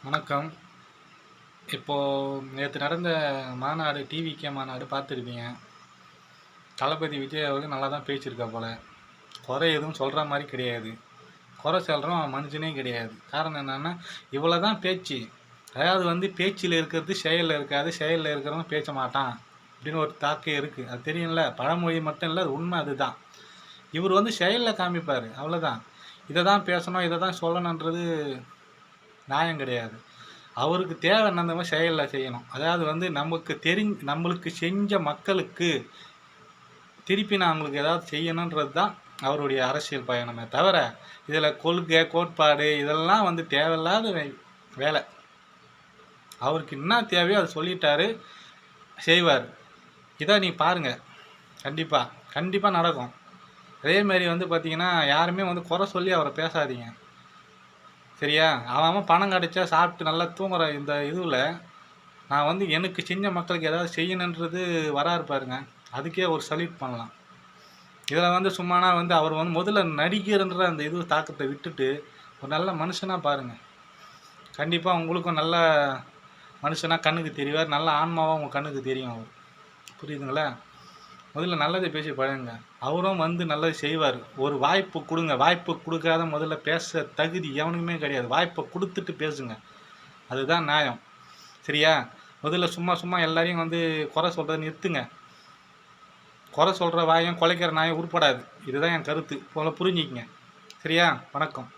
வணக்கம். இப்போது நேற்று நடந்த மாநாடு டிவிகே மாநாடு பார்த்துருப்பீங்க. தளபதி விஜய் அவர்கள் நல்லா தான் பேசியிருக்கா போல். குறை எதுவும் சொல்கிற மாதிரி கிடையாது. குறை சொல்கிறோம் மனுஷனே கிடையாது. காரணம் என்னென்னா இவ்வளோ தான் பேச்சு. அதாவது பேச்சில் இருக்கிறது செயலில் இருக்காது, செயலில் இருக்கிறவங்க பேச மாட்டான் அப்படின்னு ஒரு தாக்கம் இருக்குது. அது தெரியும்ல, பழமொழி மட்டும் இல்லை, அது உண்மை. அதுதான் இவர் செயலில் காமிப்பார், அவ்வளோதான். இதை தான் பேசணும், இதை தான் சொல்லணுன்றது நியாயம் கிடையாது. அவருக்கு தேவை அந்த மாதிரி செயலில் செய்யணும். அதாவது நம்மளுக்கு செஞ்ச மக்களுக்கு திருப்பி நான் அவங்களுக்கு ஏதாவது செய்யணுன்றது தான் அவருடைய அரசியல் பயணமே தவிர, இதில் கொள்கை கோட்பாடு இதெல்லாம் தேவையில்லாத வேலை. அவருக்கு என்ன தேவையோ அதை சொல்லிட்டாரு, செய்வார். இதை நீ பாருங்கள், கண்டிப்பாக நடக்கும். அதேமாரி பார்த்தீங்கன்னா, யாருமே குறை சொல்லி அவரை பேசாதீங்க, சரியா? அவன் பணம் கிடைச்சா சாப்பிட்டு நல்லா தூங்குற இந்த இதுவில் நான் எனக்கு செஞ்ச மக்களுக்கு ஏதாவது செய்யணுன்றது வராரு பாருங்க, அதுக்கே ஒரு சல்யூட் பண்ணலாம். இதில் சும்மானா அவர் முதல்ல நடிகர்ன்ற அந்த தாக்கத்தை விட்டுட்டு ஒரு நல்ல மனுஷனாக பாருங்கள். கண்டிப்பாக உங்களுக்கும் நல்ல மனுஷனாக கண்ணுக்கு தெரிவார், நல்ல ஆன்மாவாக உங்கள் கண்ணுக்கு தெரியும் அவர். புரியுதுங்களா? முதல்ல நல்லதை பேசி பழகுங்க. அவரும் நல்லது செய்வார். ஒரு வாய்ப்பு கொடுங்க. வாய்ப்பு கொடுக்காத முதல்ல பேச தகுதி எவனுக்குமே கிடையாது. வாய்ப்பை கொடுத்துட்டு பேசுங்க, அதுதான் நியாயம், சரியா? முதல்ல சும்மா எல்லாரையும் குறை சொல்கிறத நிறுத்துங்க. குறை சொல்கிற வாயம் குலைக்கிற நாயம் உருப்படாது. இதுதான் என் கருத்து. போல புரிஞ்சிக்கங்க, சரியா? வணக்கம்.